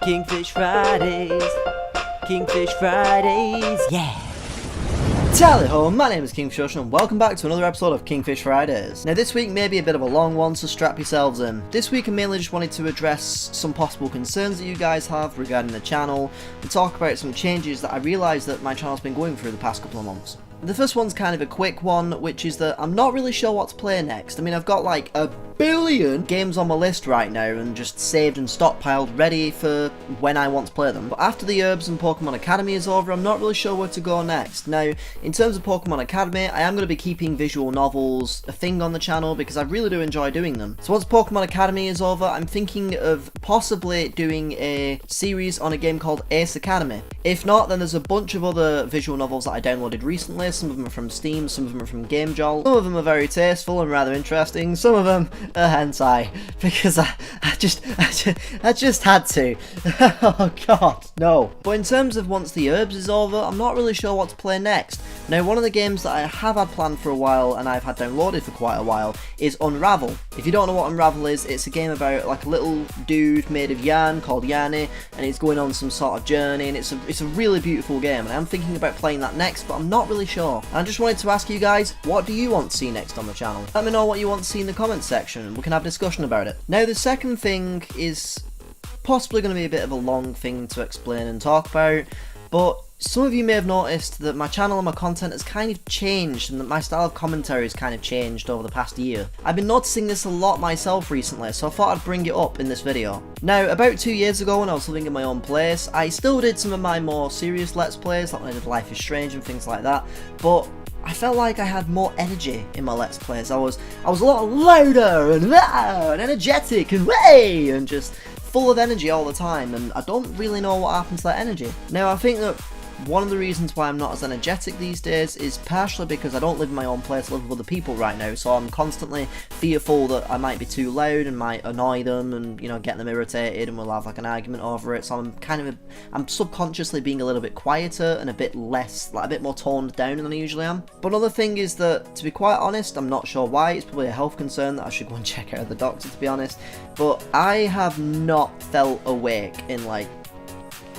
Kingfish Fridays, Kingfish Fridays, yeah! Tally ho, my name is KingFishOcean and welcome back to another episode of Kingfish Fridays. Now this week may be a bit of a long one, so strap yourselves in. This week I mainly just wanted to address some possible concerns that you guys have regarding the channel and talk about some changes that I realised that my channel's been going through the past couple of months. The first one's kind of a quick one, which is that I'm not really sure what to play next. I mean, I've got like a billion games on my list right now and just saved and stockpiled ready for when I want to play them. But after the Herbs and Pokemon Academy is over, I'm not really sure where to go next. Now, in terms of Pokemon Academy, I am going to be keeping visual novels a thing on the channel because I really do enjoy doing them. So once Pokemon Academy is over, I'm thinking of possibly doing a series on a game called Ace Academy. If not, then there's a bunch of other visual novels that I downloaded recently. Some of them are from Steam, some of them are from GameJolt. Some of them are very tasteful and rather interesting. Some of them are hentai, because I just had to. Oh god, no. But in terms of once the Herbs is over, I'm not really sure what to play next. Now, one of the games that I have had planned for a while and I've had downloaded for quite a while is Unravel. If you don't know what Unravel is, it's a game about like a little dude made of yarn called Yarny, and he's going on some sort of journey, and it's a really beautiful game, and I'm thinking about playing that next, but I'm not really sure. And I just wanted to ask you guys, what do you want to see next on the channel? Let me know what you want to see in the comments section, and we can have a discussion about it. Now, the second thing is possibly going to be a bit of a long thing to explain and talk about, but some of you may have noticed that my channel and my content has kind of changed, and that my style of commentary has kind of changed over the past year. I've been noticing this a lot myself recently, so I thought I'd bring it up in this video. Now, about 2 years ago when I was living in my own place, I still did some of my more serious Let's Plays, like when I did Life is Strange and things like that, but I felt like I had more energy in my Let's Plays. I was a lot louder and energetic and way and just full of energy all the time, and I don't really know what happened to that energy. Now, I think that one of the reasons why I'm not as energetic these days is partially because I don't live in my own place, I live with other people right now, so I'm constantly fearful that I might be too loud and might annoy them and, you know, get them irritated, and we'll have like an argument over it. So I'm subconsciously being a little bit quieter and a bit less, like a bit more toned down than I usually am. But another thing is that, to be quite honest, I'm not sure why. It's probably a health concern that I should go and check out the doctor, to be honest, but I have not felt awake in like,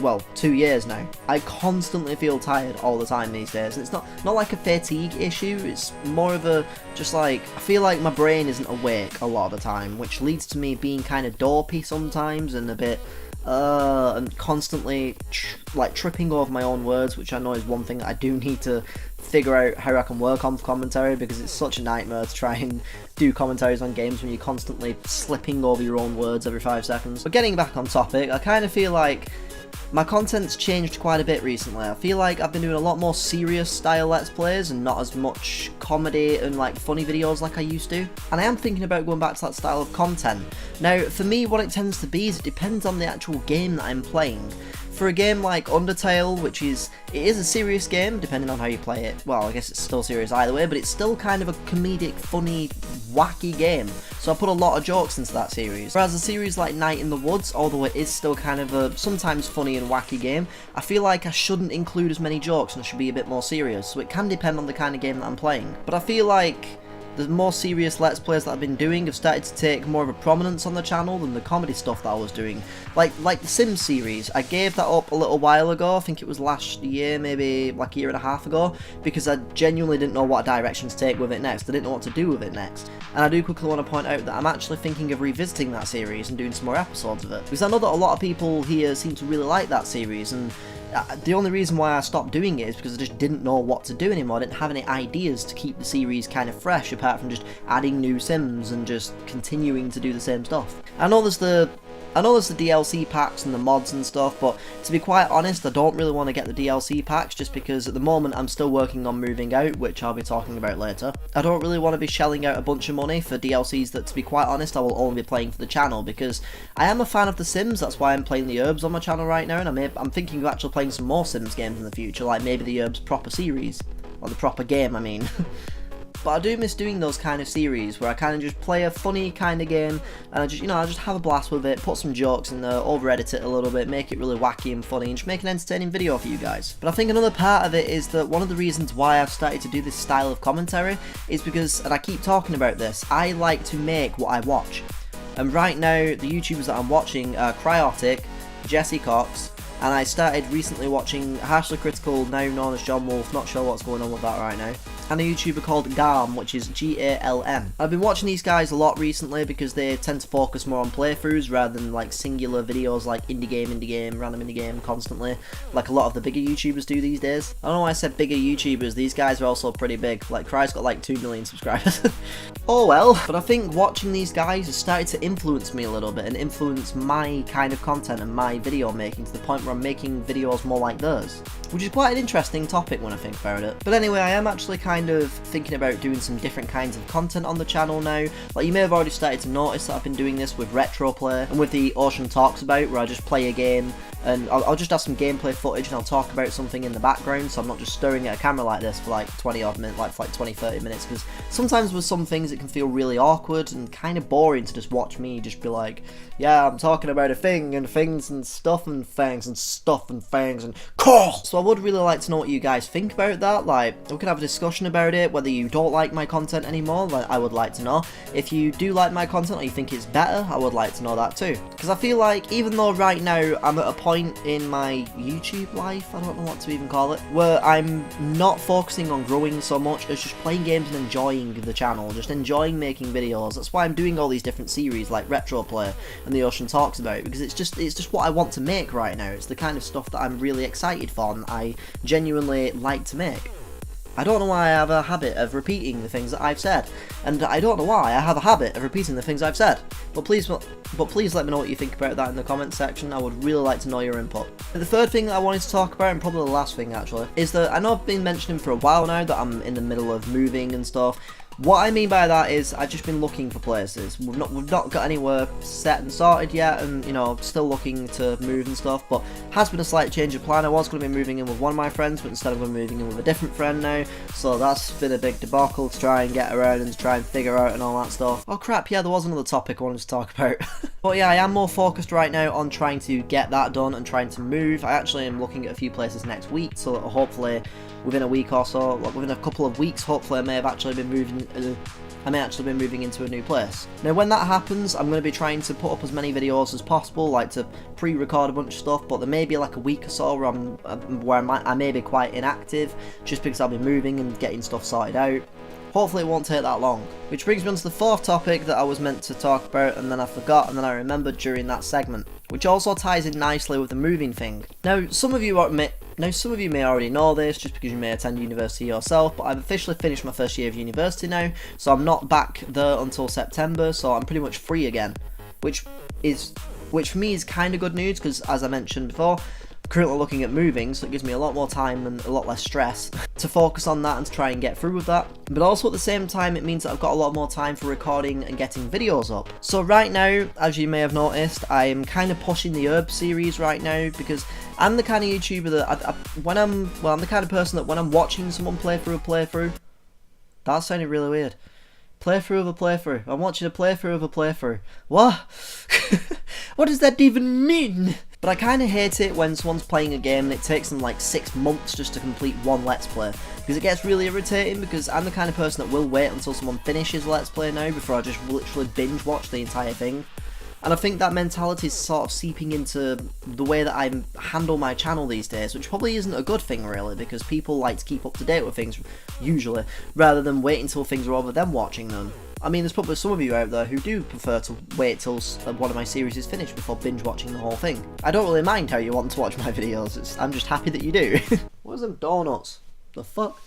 well, 2 years now. I constantly feel tired all the time these days, and it's not like a fatigue issue, it's more of a, just like, I feel like my brain isn't awake a lot of the time, which leads to me being kind of dopey sometimes and a bit, and constantly tripping over my own words, which I know is one thing that I do need to figure out how I can work on for commentary, because it's such a nightmare to try and do commentaries on games when you're constantly slipping over your own words every 5 seconds. But getting back on topic, I kind of feel like my content's changed quite a bit recently. I feel like I've been doing a lot more serious style Let's Plays and not as much comedy and like funny videos like I used to. And I am thinking about going back to that style of content. Now, for me, what it tends to be is it depends on the actual game that I'm playing. For a game like Undertale, which is a serious game, depending on how you play it. Well, I guess it's still serious either way, but it's still kind of a comedic, funny, wacky game. So I put a lot of jokes into that series. Whereas a series like Night in the Woods, although it is still kind of a sometimes funny and wacky game, I feel like I shouldn't include as many jokes and I should be a bit more serious. So it can depend on the kind of game that I'm playing. But I feel like the more serious Let's Plays that I've been doing have started to take more of a prominence on the channel than the comedy stuff that I was doing. Like the Sims series, I gave that up a little while ago. I think it was last year, maybe like a year and a half ago, because I genuinely didn't know what direction to take with it next. I didn't know what to do with it next. And I do quickly want to point out that I'm actually thinking of revisiting that series and doing some more episodes of it, because I know that a lot of people here seem to really like that series, and the only reason why I stopped doing it is because I just didn't know what to do anymore. I didn't have any ideas to keep the series kind of fresh, apart from just adding new Sims and just continuing to do the same stuff. I know there's the DLC packs and the mods and stuff, but to be quite honest, I don't really want to get the DLC packs just because at the moment I'm still working on moving out, which I'll be talking about later. I don't really want to be shelling out a bunch of money for DLCs that, to be quite honest, I will only be playing for the channel, because I am a fan of The Sims. That's why I'm playing the Herbs on my channel right now, and I'm thinking of actually playing some more Sims games in the future, like maybe the Herbs proper series, or the proper game, I mean. But I do miss doing those kind of series where I kind of just play a funny kind of game and I just have a blast with it, put some jokes in there, over edit it a little bit, make it really wacky and funny, and just make an entertaining video for you guys. But I think another part of it is that one of the reasons why I've started to do this style of commentary is because, and I keep talking about this, I like to make what I watch. And right now, the YouTubers that I'm watching are Cryotic, Jesse Cox, and I started recently watching Harshly Critical, now known as John Wolf, not sure what's going on with that right now, and a YouTuber called Galm, which is Galm. I've been watching these guys a lot recently because they tend to focus more on playthroughs rather than like singular videos like indie game, random indie game constantly, like a lot of the bigger YouTubers do these days. I don't know why I said bigger YouTubers, these guys are also pretty big, like Cry's got like 2 million subscribers. Oh well, but I think watching these guys has started to influence me a little bit and influence my kind of content and my video making to the point where I'm making videos more like theirs, which is quite an interesting topic when I think about it. But anyway, I am actually kind of thinking about doing some different kinds of content on the channel now. Like you may have already started to notice that I've been doing this with retro play and with the Ocean Talks About, where I just play a game and I'll just have some gameplay footage and I'll talk about something in the background, so I'm not just staring at a camera like this for like 20 odd minutes, like 20-30 minutes, because sometimes with some things it can feel really awkward and kind of boring to just watch me just be like, yeah, I'm talking about a thing and things and stuff and fangs and stuff and fangs and call. So I would really like to know what you guys think about that. Like, we could have a discussion about it, whether you don't like my content anymore, like, I would like to know. If you do like my content or you think it's better, I would like to know that too. Because I feel like even though right now I'm at a point in my YouTube life, I don't know what to even call it, where I'm not focusing on growing so much as just playing games and enjoying the channel, just enjoying making videos. That's why I'm doing all these different series like Retro Play and the Ocean Talks About, because it's just what I want to make right now. It's the kind of stuff that I'm really excited for and I genuinely like to make. I don't know why I have a habit of repeating the things that I've said, and I don't know why I have a habit of repeating the things I've said. But please let me know what you think about that in the comments section. I would really like to know your input. And the third thing that I wanted to talk about, and probably the last thing actually, is that I know I've been mentioning for a while now that I'm in the middle of moving and stuff. What I mean by that is I've just been looking for places. We've not got anywhere set and sorted yet, and you know, still looking to move and stuff, but has been a slight change of plan. I was going to be moving in with one of my friends, but instead I'm moving in with a different friend now, so that's been a big debacle to try and get around and to try and figure out and all that stuff. Oh crap, yeah, there was another topic I wanted to talk about. But yeah, I am more focused right now on trying to get that done and trying to move. I actually am looking at a few places next week, so hopefully within a week or so, like within a couple of weeks, hopefully I may actually be moving into a new place. Now when that happens, I'm going to be trying to put up as many videos as possible, like to pre-record a bunch of stuff, but there may be like a week or so where I may be quite inactive, just because I'll be moving and getting stuff sorted out. Hopefully it won't take that long. Which brings me on to the fourth topic that I was meant to talk about, and then I forgot, and then I remembered during that segment, which also ties in nicely with the moving thing. Now some of you may already know this, just because you may attend university yourself, but I've officially finished my first year of university now, so I'm not back there until September, so I'm pretty much free again, which for me is kind of good news, because as I mentioned before, currently looking at moving, so it gives me a lot more time and a lot less stress to focus on that and to try and get through with that. But also at the same time, it means that I've got a lot more time for recording and getting videos up. So right now, as you may have noticed, I am kind of pushing the herb series right now, because I'm the kind of YouTuber that I'm the kind of person that when I'm watching someone play through a playthrough, that sounded really weird. Playthrough of a playthrough. I'm watching a playthrough of a playthrough. What? What does that even mean? But I kind of hate it when someone's playing a game and it takes them like 6 months just to complete one Let's Play. Because it gets really irritating, because I'm the kind of person that will wait until someone finishes Let's Play now before I just literally binge watch the entire thing. And I think that mentality is sort of seeping into the way that I handle my channel these days, which probably isn't a good thing really, because people like to keep up to date with things, usually, rather than wait until things are over them watching them. I mean, there's probably some of you out there who do prefer to wait till one of my series is finished before binge watching the whole thing. I don't really mind how you want to watch my videos, I'm just happy that you do. What are them donuts? The fuck?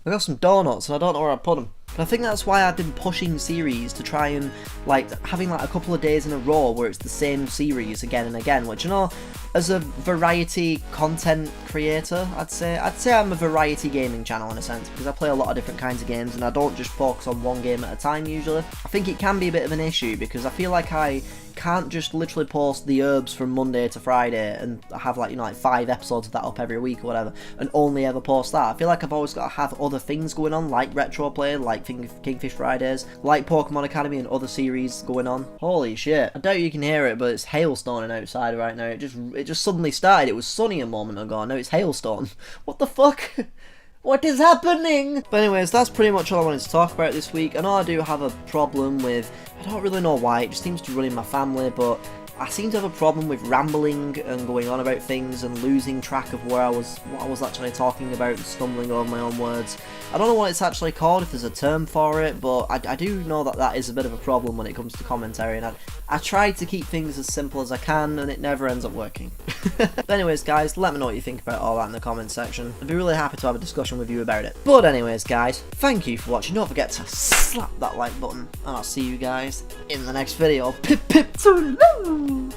I got some donuts and I don't know where I put them. But I think that's why I've been pushing series to try and, like, having like a couple of days in a row where it's the same series again and again, which, you know, as a variety content creator, I'd say I'm a variety gaming channel in a sense, because I play a lot of different kinds of games and I don't just focus on one game at a time usually. I think it can be a bit of an issue, because I feel like I can't just literally post the herbs from Monday to Friday and have like, you know, like 5 episodes of that up every week or whatever, and only ever post that. I feel like I've always got to have other things going on, like retro play, like KingFishFridays, like Pokemon Academy and other series going on. Holy shit, I doubt you can hear it, but it's hailstoning outside right now. It just suddenly started. It was sunny a moment ago, now it's hailstone. What the fuck? What is happening? But anyways, that's pretty much all I wanted to talk about this week. I know I do have a problem with, I don't really know why, it just seems to run in my family, but I seem to have a problem with rambling and going on about things and losing track of what I was actually talking about and stumbling over my own words. I don't know what it's actually called, if there's a term for it, but I do know that is a bit of a problem when it comes to commentary, and I try to keep things as simple as I can, and it never ends up working. But anyways, guys, let me know what you think about all that in the comments section. I'd be really happy to have a discussion with you about it. But anyways, guys, thank you for watching. Don't forget to slap that like button, and I'll see you guys in the next video. Pip pip toodaloo!